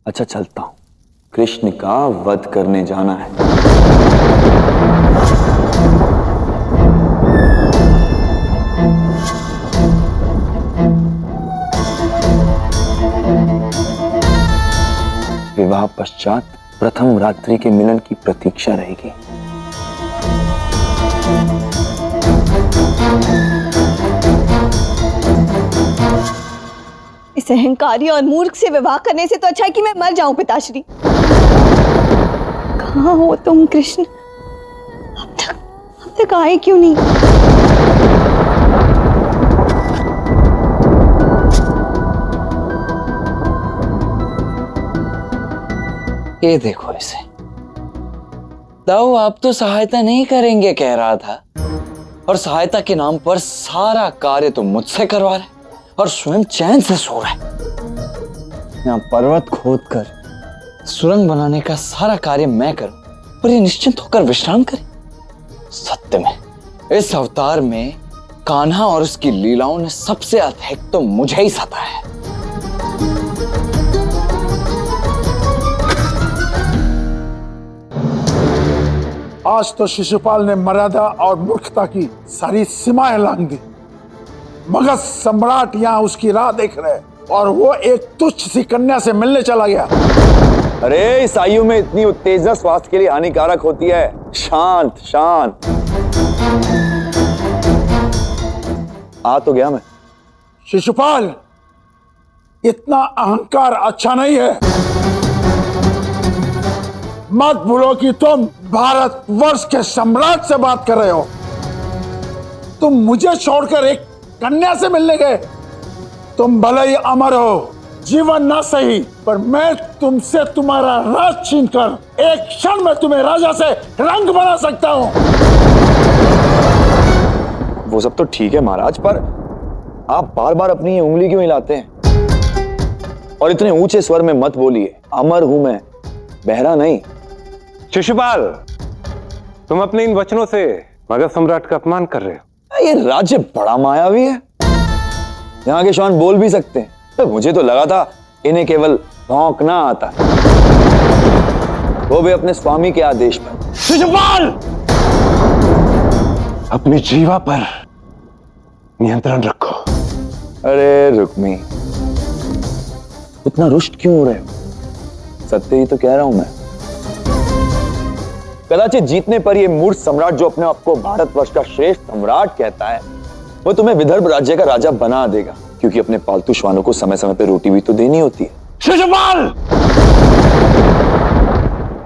अच्छा चलता हूं, कृष्ण का वध करने जाना है। विवाह पश्चात प्रथम रात्रि के मिलन की प्रतीक्षा रहेगी। इस अहंकारी और मूर्ख से विवाह करने से तो अच्छा है कि मैं मर जाऊं पिताश्री। कहाँ हो तुम कृष्ण? अब तक आए क्यों नहीं? ये देखो इसे। दाऊ आप तो सहायता नहीं करेंगे कह रहा था, और सहायता के नाम पर सारा कार्य तो मुझसे करवा रहे और स्वयं चैन से सो रहा है। यहाँ पर्वत खोदकर सुरंग बनाने का सारा कार्य मैं करूं और ये निश्चिंत होकर विश्राम करे। सत्य में इस अवतार में कान्हा और उसकी लीलाओं ने सबसे अधिक तो मुझे ही सताया है। आज तो शिशुपाल ने मर्यादा और मूर्खता की सारी सीमाएं लांघ दी। मगध सम्राट यहाँ उसकी राह देख रहे और वो एक तुच्छ सी कन्या से मिलने चला गया। अरे इस आयु में इतनी उत्तेजना स्वास्थ्य के लिए हानिकारक होती है। शांत शांत। आ तो गया मैं। शिशुपाल, इतना अहंकार अच्छा नहीं है। मत भूलो कि तुम भारत वर्ष के सम्राट से बात कर रहे हो। तुम मुझे छोड़कर एक कन्या से मिलने गए। तुम भले ही अमर हो, जीवन ना सही, पर मैं तुमसे तुम्हारा राज छीनकर एक क्षण में तुम्हें राजा से रंग बना सकता हूं। वो सब तो ठीक है महाराज, पर आप बार बार अपनी उंगली क्यों हिलाते हैं? और इतने ऊंचे स्वर में मत बोलिए। अमर हूं मैं, बहरा नहीं। शिशुपाल, तुम अपने इन वचनों से मगध सम्राट का अपमान कर रहे हो। ये राज्य बड़ा मायावी है। यहाँ के श्वान बोल भी सकते हैं, तो मुझे तो लगा था इन्हें केवल भौंकना आता है, वो भी अपने स्वामी के आदेश पर। शिशुपाल, अपनी जीवा पर नियंत्रण रखो। अरे रुक्मी, इतना रुष्ट क्यों हो रहे हो? सत्य ही तो कह रहा हूं मैं। कदाचित जीतने पर यह मूर्ख सम्राट जो अपने आप को भारतवर्ष का श्रेष्ठ सम्राट कहता है, वो तुम्हें विदर्भ राज्य का राजा बना देगा, क्योंकि अपने पालतू श्वानों को समय समय पर रोटी भी तो देनी होती है। शिशुपाल,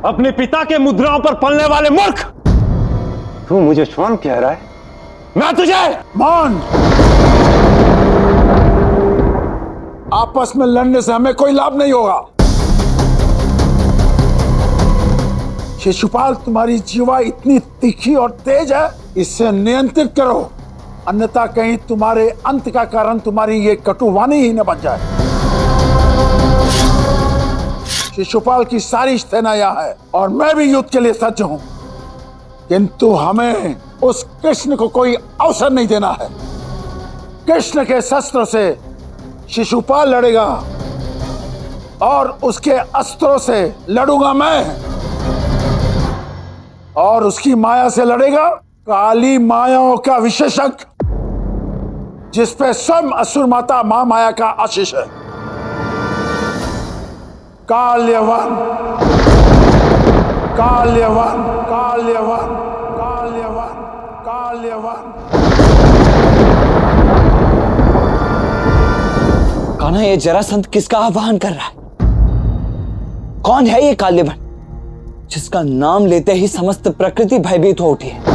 अपने पिता के मुद्राओं पर पलने वाले मूर्ख, तू मुझे श्वान कह रहा है? मैं तुझे मान। आपस में लड़ने से हमें कोई लाभ नहीं होगा। शिशुपाल, तुम्हारी जीवा इतनी तीखी और तेज है, इसे नियंत्रित करो, अन्यथा कहीं तुम्हारे अंत का कारण तुम्हारी ये कटुवाणी ही न बन जाए। शिशुपाल की सारी सेना यहाँ है और मैं भी युद्ध के लिए सज्ज हूं, किंतु हमें उस कृष्ण को कोई अवसर नहीं देना है। कृष्ण के शस्त्र से शिशुपाल लड़ेगा और उसके अस्त्रों से लड़ूंगा मैं, और उसकी माया से लड़ेगा काली मायाओं का विशेषज्ञ, जिसपे स्वयं असुर माता मां माया का आशीष है। काल्यवन, काल्यवन, काल्यवन, काल्यवन, काल्यवन। कान्हा, ये जरासंध किसका आह्वान कर रहा है? कौन है ये काल्यवन, जिसका नाम लेते ही समस्त प्रकृति भयभीत हो उठी है?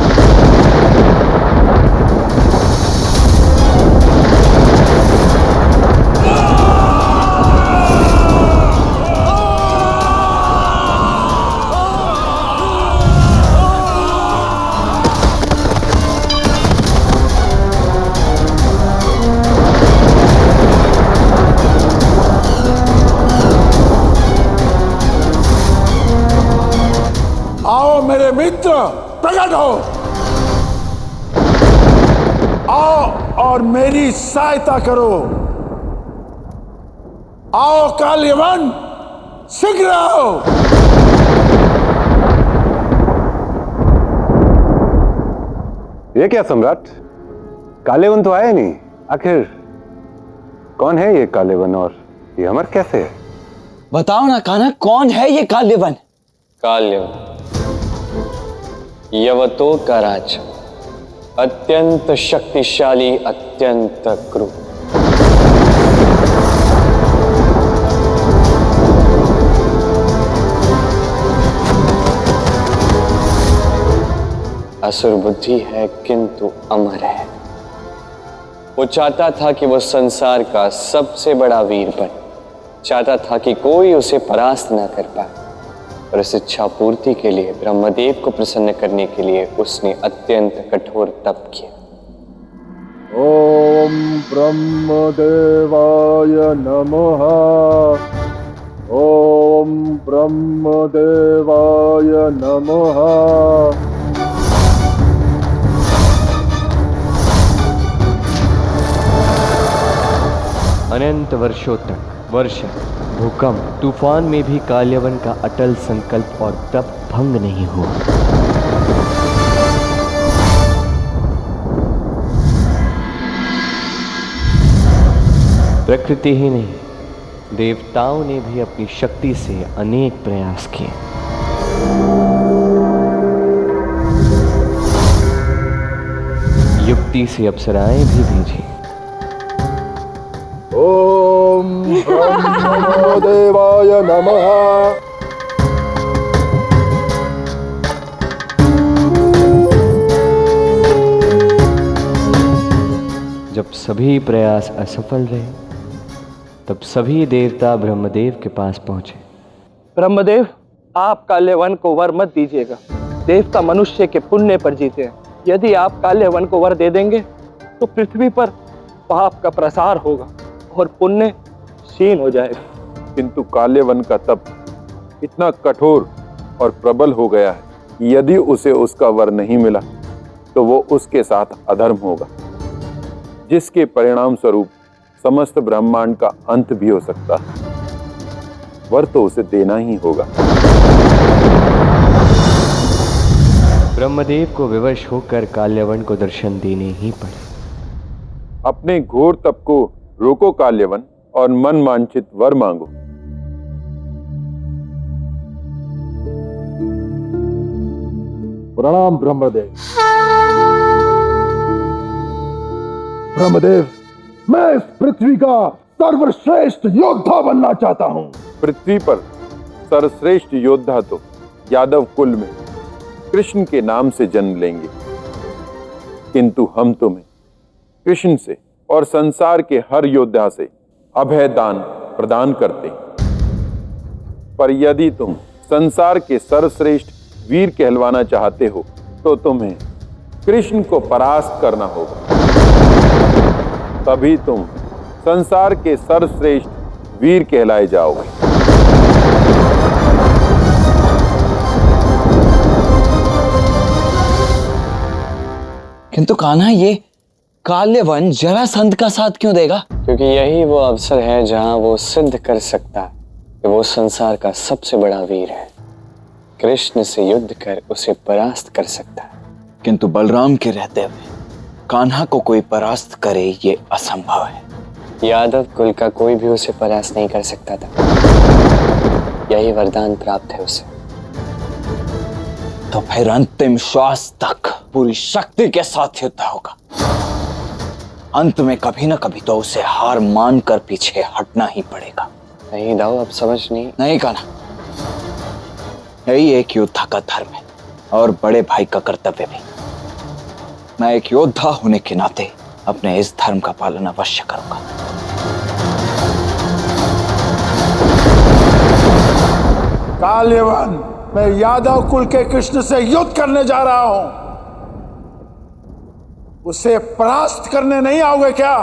आओ मेरे मित्र, प्रकट हो। आओ और मेरी सहायता करो। आओ काल्यवन, सीख रहा हो। ये क्या सम्राट, काले वन तो आए नहीं। आखिर कौन है ये काले वन और ये अमर कैसे है? बताओ ना कान्हा, कौन है ये काल्यवन? काल्यवन यवतों का राजा, अत्यंत शक्तिशाली, अत्यंत क्रूर। असुर बुद्धि है किंतु अमर है। वो चाहता था कि वो संसार का सबसे बड़ा वीर बने, चाहता था कि कोई उसे परास्त ना कर पाए, और इस इच्छा पूर्ति के लिए, ब्रह्मदेव को प्रसन्न करने के लिए उसने अत्यंत कठोर तप किया। ओम ब्रह्मदेवाय नमः। ओम ब्रह्मदेवाय नमः। अनंत वर्षों तक वर्षा, भूकंप, तूफान में भी काल्यवन का अटल संकल्प और तप भंग नहीं हुआ। प्रकृति ही नहीं, देवताओं ने भी अपनी शक्ति से अनेक प्रयास किए। युक्ति से अप्सराएं भी भेजी। ओम ब्रह्मदेवाय नमः। जब सभी प्रयास असफल रहे, तब सभी देवता ब्रह्मदेव के पास पहुंचे। ब्रह्मदेव, आप काले वन को वर मत दीजिएगा। देवता मनुष्य के पुण्य पर जीते हैं। यदि आप काले वन को वर दे देंगे तो पृथ्वी पर पाप का प्रसार होगा और पुण्य क्षीण हो जाएगा। किंतु काले वन का तप इतना कठोर और प्रबल हो गया है कि यदि उसे उसका वर नहीं मिला तो वो उसके साथ अधर्म होगा, जिसके परिणाम स्वरूप समस्त ब्रह्मांड का अंत भी हो सकता है। वर तो उसे देना ही होगा। ब्रह्मदेव को विवश होकर काल्यवन को दर्शन देने ही पड़े। अपने घोर तप को रोको काल्यवन और मन वांछित वर मांगो। प्रणाम ब्रह्मदेव। ब्रह्मदेव, मैं इस पृथ्वी का सर्वश्रेष्ठ योद्धा बनना चाहता हूं। पृथ्वी पर सर्वश्रेष्ठ योद्धा तो यादव कुल में कृष्ण के नाम से जन्म लेंगे, किंतु हम तुम्हें कृष्ण से और संसार के हर योद्धा से अभय दान प्रदान करते हैं। पर यदि तुम संसार के सर्वश्रेष्ठ वीर कहलवाना चाहते हो तो तुम्हें कृष्ण को परास्त करना होगा, तभी तुम संसार के सर्वश्रेष्ठ वीर कहलाए जाओगे। किंतु कान्हा, ये काल्यवन जरासंध का साथ क्यों देगा? क्योंकि यही वो अवसर है जहां वो सिद्ध कर सकता है कि वो संसार का सबसे बड़ा वीर है। कृष्ण से युद्ध कर उसे परास्त कर सकता है। किंतु बलराम के रहते हुए कान्हा को कोई परास्त करे, ये असंभव है। यादव कुल का कोई भी उसे परास्त नहीं कर सकता था। यही वरदान प्राप्त है उसे। तो फिर अंतिम श्वास तक पूरी शक्ति के साथ युद्ध होगा। अंत में कभी ना कभी तो उसे हार मानकर पीछे हटना ही पड़ेगा। नहीं दाऊ, अब समझ नहीं कान्हा, यही एक योद्धा का धर्म है और बड़े भाई का कर्तव्य भी। मैं एक योद्धा होने के नाते अपने इस धर्म का पालन अवश्य करूंगा। काल्यवन, मैं यादव कुल के कृष्ण से युद्ध करने जा रहा हूं। उसे परास्त करने नहीं आओगे क्या?